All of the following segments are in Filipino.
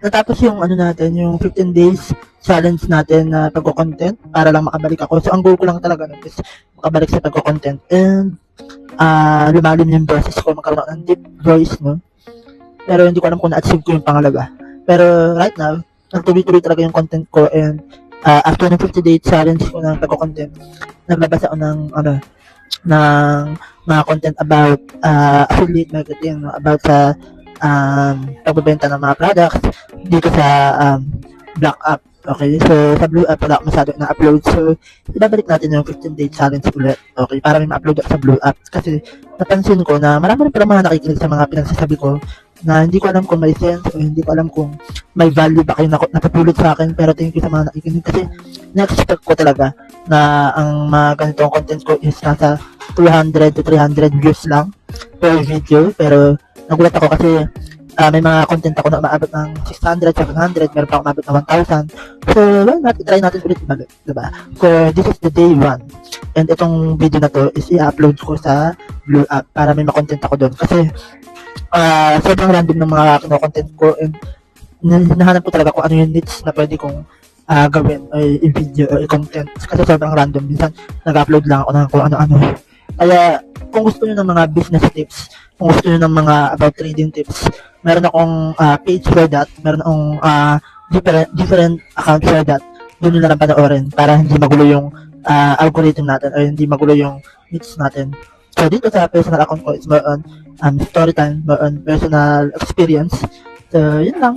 natapos yung ano natin, yung 15 days challenge natin na pagko-content para lang makabalik ako. So, ang goal ko lang talaga nun is makabalik sa pagko-content and lumalim yung boses ko, magkaroon ako ng deep voice, no? Pero hindi ko alam kung na-achieve ko yung pangalaga. Pero right now, nagtuloy-tuloy talaga yung content ko and after ng 50-day challenge ko ng pagko-content, naglabas ako ng ng mga content about affiliate marketing, no? About sa pagbebenta ng mga products dito sa Black App. Okay, so sa Blue App wala ako masyado na-upload. So, ibabalik natin yung 15-day challenge ulit. Okay, para may ma-upload ako sa Blue App. Kasi napansin ko na marami rin pala mga nakikinig sa mga pinagsasabi ko na hindi ko alam kung may sense o hindi ko alam kung may value ba kayo napapulot sa akin. Pero thank you sa mga nakikinig kasi na-expect ko talaga na ang mga ganitong content ko is nasa 200 to 300 views lang per video. Pero nagulat ako kasi may mga content ako na umaabot ng 600, 700, meron pa ako umaabot ng 1,000. So, why not? Try natin ulit ibalik, diba? So, this is the day 1. And itong video na to is i-upload ko sa Blue App para may makontent ako doon. Kasi, sobrang random ng mga kino-content ko and nahanap ko talaga kung ano yung niche na pwede kong gawin o i-video o i-content. Kasi sobrang random. Minsan, nag-upload lang ako ng kung ano-ano. Kaya, kung gusto nyo ng mga business tips, kung gusto nyo ng mga about trading tips, meron akong page for that, meron akong different accounts for that. Doon nyo na lang panoorin para hindi magulo yung algorithm natin o hindi magulo yung niche natin. So, dito sa personal account ko, it's more on story time, more on personal experience. So, yun lang.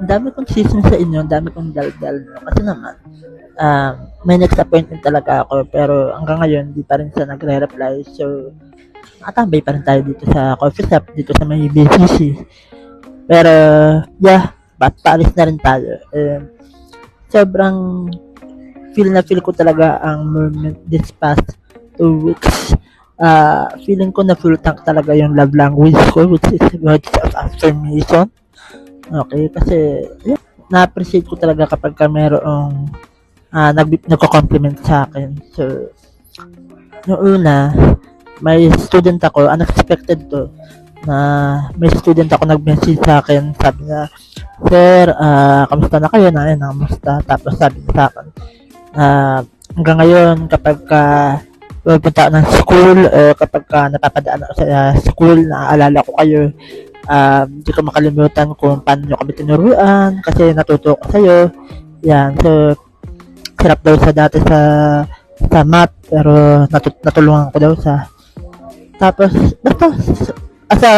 Ang dami kong chismis sa inyo, ang dami kong dal-dal. Kasi naman, may next appointment talaga ako pero hanggang ngayon di pa rin siya nagre-reply, so nakatambay pa rin tayo dito sa coffee shop dito sa may BCC. Pero yeah, paalis na rin tayo. Sobrang feel ko talaga ang movement this past 2 weeks. Feeling ko na full tank talaga yung love language ko, which is words of affirmation. Okay, kasi yeah, na-appreciate ko talaga kapag mayroong nagko-compliment sa akin. So, yung una, may student ako, unexpected to, na may student ako nag-message sa akin, sabi niya, "Sir, kamusta na kayo?" Na, kamusta? Tapos sabi niya sa akin, hanggang ngayon, kapag pupunta ako ng school, kapag napapadaan ako sa school, naaalala ko kayo, hindi ko makalimutan kung paano nyo kami tinuruan, kasi natuto ko sa'yo. Yan, so, hirap daw sa dati sa math pero natulungan ko daw sa tapos basta as a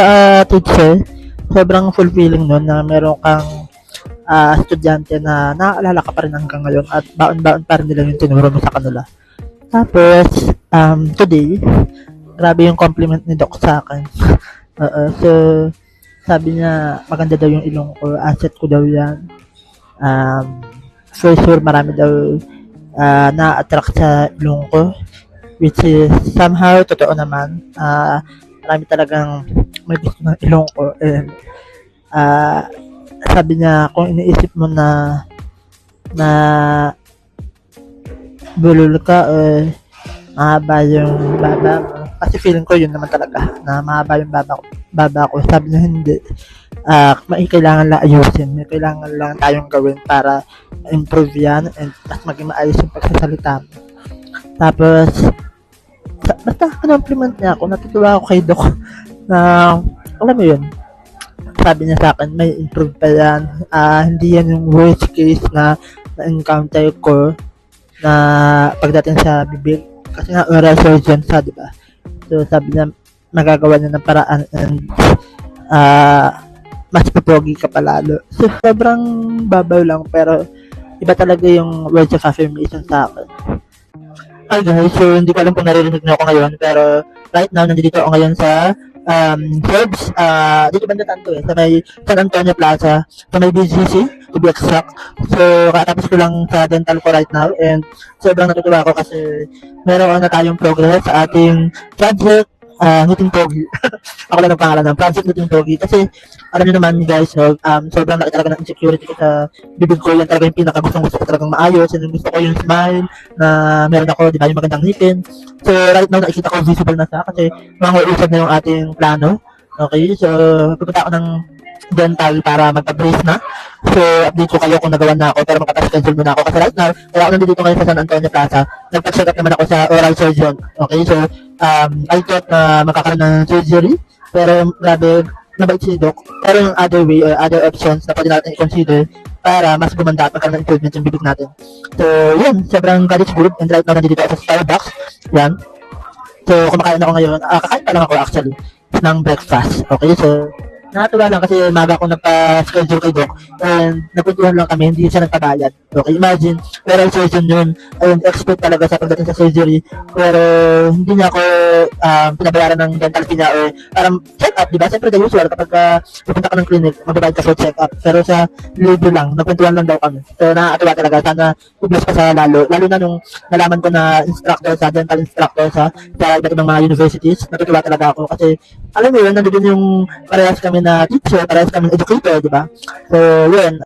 teacher sobrang fulfilling nun na meron kang estudyante na naaalala ka pa rin hanggang ngayon at baon-baon pa rin nila yung tinuro mo sa kanila. Tapos today grabe yung compliment ni Doc sa akin. So sabi niya maganda daw yung ilong ko, asset ko daw yan. For sure marami daw na-attract sa ilong ko, which is somehow totoo naman. Marami talagang may gusto ng ilong ko and sabi niya kung iniisip mo na bulol ka mahaba yung baba mo, kasi feeling ko yun naman talaga na mahaba yung baba ko. Sabi niya hindi, may kailangan lang ayusin, may kailangan lang tayong gawin para improve yan and mas maging maayos yung pagsasalita mo. Tapos basta compliment niya ako, natutuwa ako kay Doc na alam mo yun, sabi niya sa akin may improve pa yan, hindi yan yung worst case na encounter ko na pagdating sa bibig, kasi nga oral surgeon siya, diba? So sabi niya magagawa niya ng paraan and mas papogi ka palalo. So sobrang babaw lang pero iba talaga yung words of affirmation sa akin. Hi guys, so hindi ko alam kung naririnig niyo ako ngayon pero right now nandito ako ngayon sa Forbes, dito banda tanto sa may San Antonio Plaza, sa may BGC to be exact. So katapos ko lang sa dental ko right now and sobrang natutuwa ako kasi meron na tayong progress sa ating project Ngiting Pogi. Ako lang ang pangalan ng Project Ngiting Pogi kasi alam niyo naman guys, no, sobrang laki talaga ng insecurity ko sa bibig ko. Yan talaga yung pinaka gusto ko talagang maayos, and gusto ko yung smile na meron ako, di ba, yung magandang ngipin. So right now nakikita ko visible na siya kasi mga usap na yung ating plano. Okay, so pupunta ako ng dental para magpa-brace na. So, update ko kayo kung nagawa na ako, pero magpa-schedule muna ako. Kasi right now, kaya ako nandito ngayon sa San Antonio Plaza, nagpa-check up naman ako sa oral surgeon. Okay, so, I thought na makakaroon ng surgery, pero grabe, nabait si Doc. Pero yung other way or other options na pwede natin i-consider para mas gumanda at magkaroon ng improvement yung bibig natin. So, yun, sobrang God is good. And right now, nandito ako sa Starbucks. Yan. So, kumakain ako ngayon. Kakain pa lang ako actually ng breakfast. Okay, so, nakatuwa lang kasi maga ako nagpa-schedule kay Doc and nagpuntuhan lang kami, hindi siya nagpabayad. Okay, imagine, pero surgeon yun, ayun, expert talaga sa pagdating sa surgery, pero hindi niya ako pinabayaran ng dental fee niya or parang check up, di ba? Siyempre the usual, kapag pupunta ka ng clinic, magbabayad ka sa check up, pero sa libre lang, nagpuntuhan lang daw kami. So, nakakatuwa talaga, sana i-bless pa sa lalo na nung nalaman ko na instructor sa dental instructor sa iba't ibang mga universities, natutuwa talaga ako kasi alam mo yun, nandun yung parehas kami na teacher, parehas kami educator, di ba? So, yun.